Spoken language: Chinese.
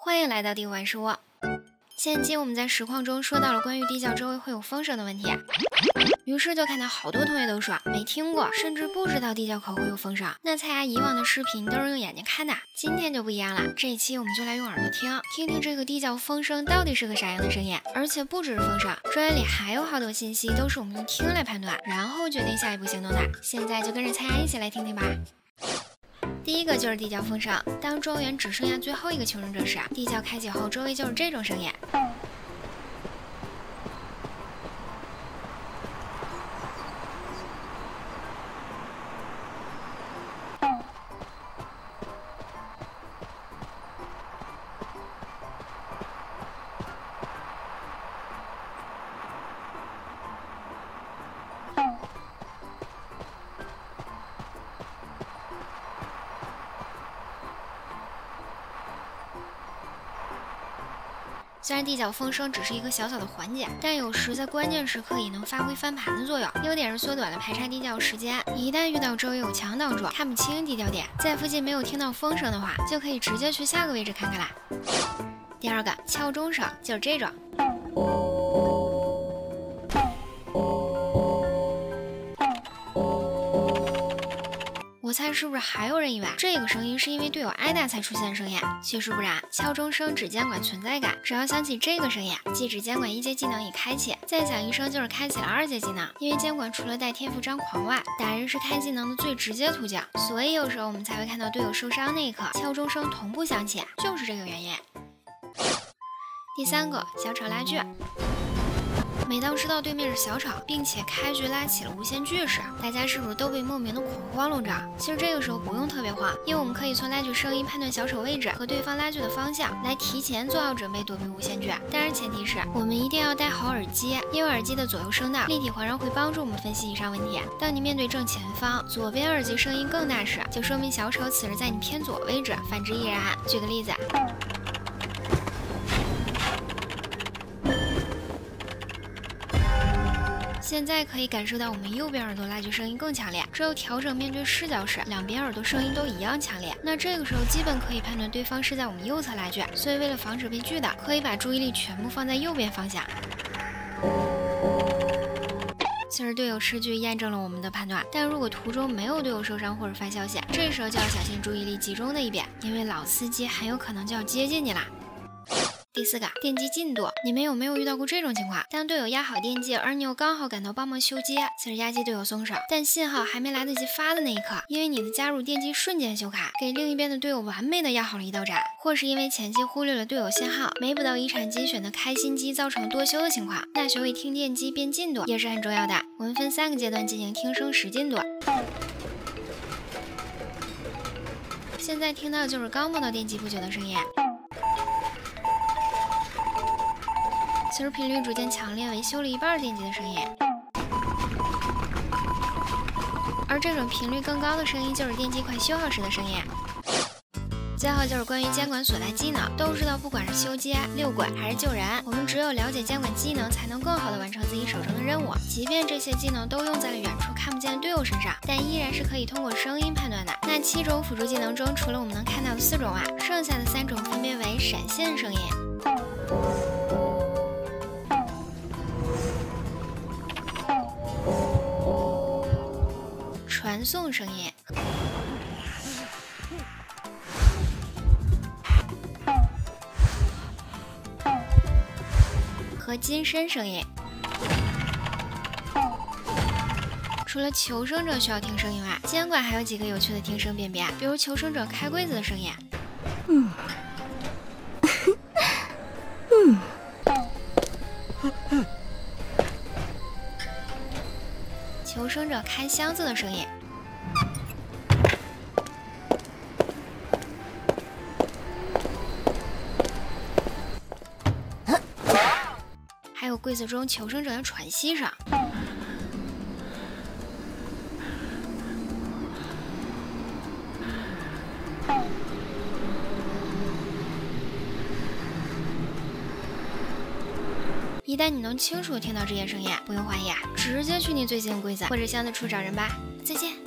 欢迎来到第5万事屋。前期我们在实况中说到了关于地窖周围会有风声的问题，于是就看到好多同学都说没听过，甚至不知道地窖口会有风声。那蔡牙以往的视频都是用眼睛看的，今天就不一样了。这一期我们就来用耳朵听，听听这个地窖风声到底是个啥样的声音。而且不只是风声，专业里还有好多信息都是我们用听来判断，然后决定下一步行动的。现在就跟着蔡牙一起来听听吧。第一个就是地窖风声，当庄园只剩下最后一个求生者时，地窖开启后，周围就是这种声音。虽然地窖风声只是一个小小的环节，但有时在关键时刻也能发挥翻盘的作用。优点是缩短了排查地窖时间，一旦遇到周围有墙挡住，看不清地窖点，在附近没有听到风声的话，就可以直接去下个位置看看啦。第二个敲钟声就是这种。我猜是不是还有人以为这个声音是因为队友挨打才出现的声音？其实不然，敲钟声只监管存在感，只要想起这个声音，即只监管1阶技能已开启，再响一声就是开启了2阶技能。因为监管除了带天赋张狂外，打人是开技能的最直接途径，所以有时候我们才会看到队友受伤那一刻，敲钟声同步响起，就是这个原因。第三个小丑拉锯。每当知道对面是小丑，并且开局拉起了无限锯时，大家是不是都被莫名的恐慌笼罩？其实这个时候不用特别慌，因为我们可以从拉锯声音判断小丑位置和对方拉锯的方向，来提前做好准备躲避无限锯。当然前提是我们一定要戴好耳机，因为耳机的左右声道立体环绕会帮助我们分析以上问题。当你面对正前方，左边耳机声音更大时，就说明小丑此时在你偏左位置，反之亦然。举个例子。现在可以感受到我们右边耳朵拉锯声音更强烈，只有调整面对视角时，两边耳朵声音都一样强烈。那这个时候基本可以判断对方是在我们右侧拉锯，所以为了防止被锯的，可以把注意力全部放在右边方向。其实队友吃锯验证了我们的判断，但如果途中没有队友受伤或者发消息，这时候就要小心注意力集中的一边，因为老司机很有可能就要接近你啦。第四个电机进度，你们有没有遇到过这种情况？当队友压好电机，而你又刚好赶到帮忙修机，其实压机队友松手，但信号还没来得及发的那一刻，因为你的加入，电机瞬间修卡，给另一边的队友完美的压好了一道闸，或是因为前期忽略了队友信号，没补到遗产机选的开心机，造成多修的情况。那学会听电机变进度也是很重要的。我们分3个阶段进行听声实进度。现在听到的就是刚摸到电机不久的声音。其实频率逐渐强烈为修了一半电机的声音，而这种频率更高的声音就是电机快修好时的声音。最后就是关于监管所带技能，都知道不管是修机、遛鬼还是救人，我们只有了解监管技能，才能更好的完成自己手中的任务。即便这些技能都用在了远处看不见的队友身上，但依然是可以通过声音判断的。那7种辅助技能中，除了我们能看到的4种外，剩下的3种分别为闪现声音、传送声音和金身声音。除了求生者需要听声音外，监管还有几个有趣的听声辨别，比如求生者开柜子的声音，求生者开箱子的声音，还有柜子中求生者的喘息声。一旦你能清楚听到这些声音，不用怀疑，直接去你最近的柜子或者箱子处找人吧。再见。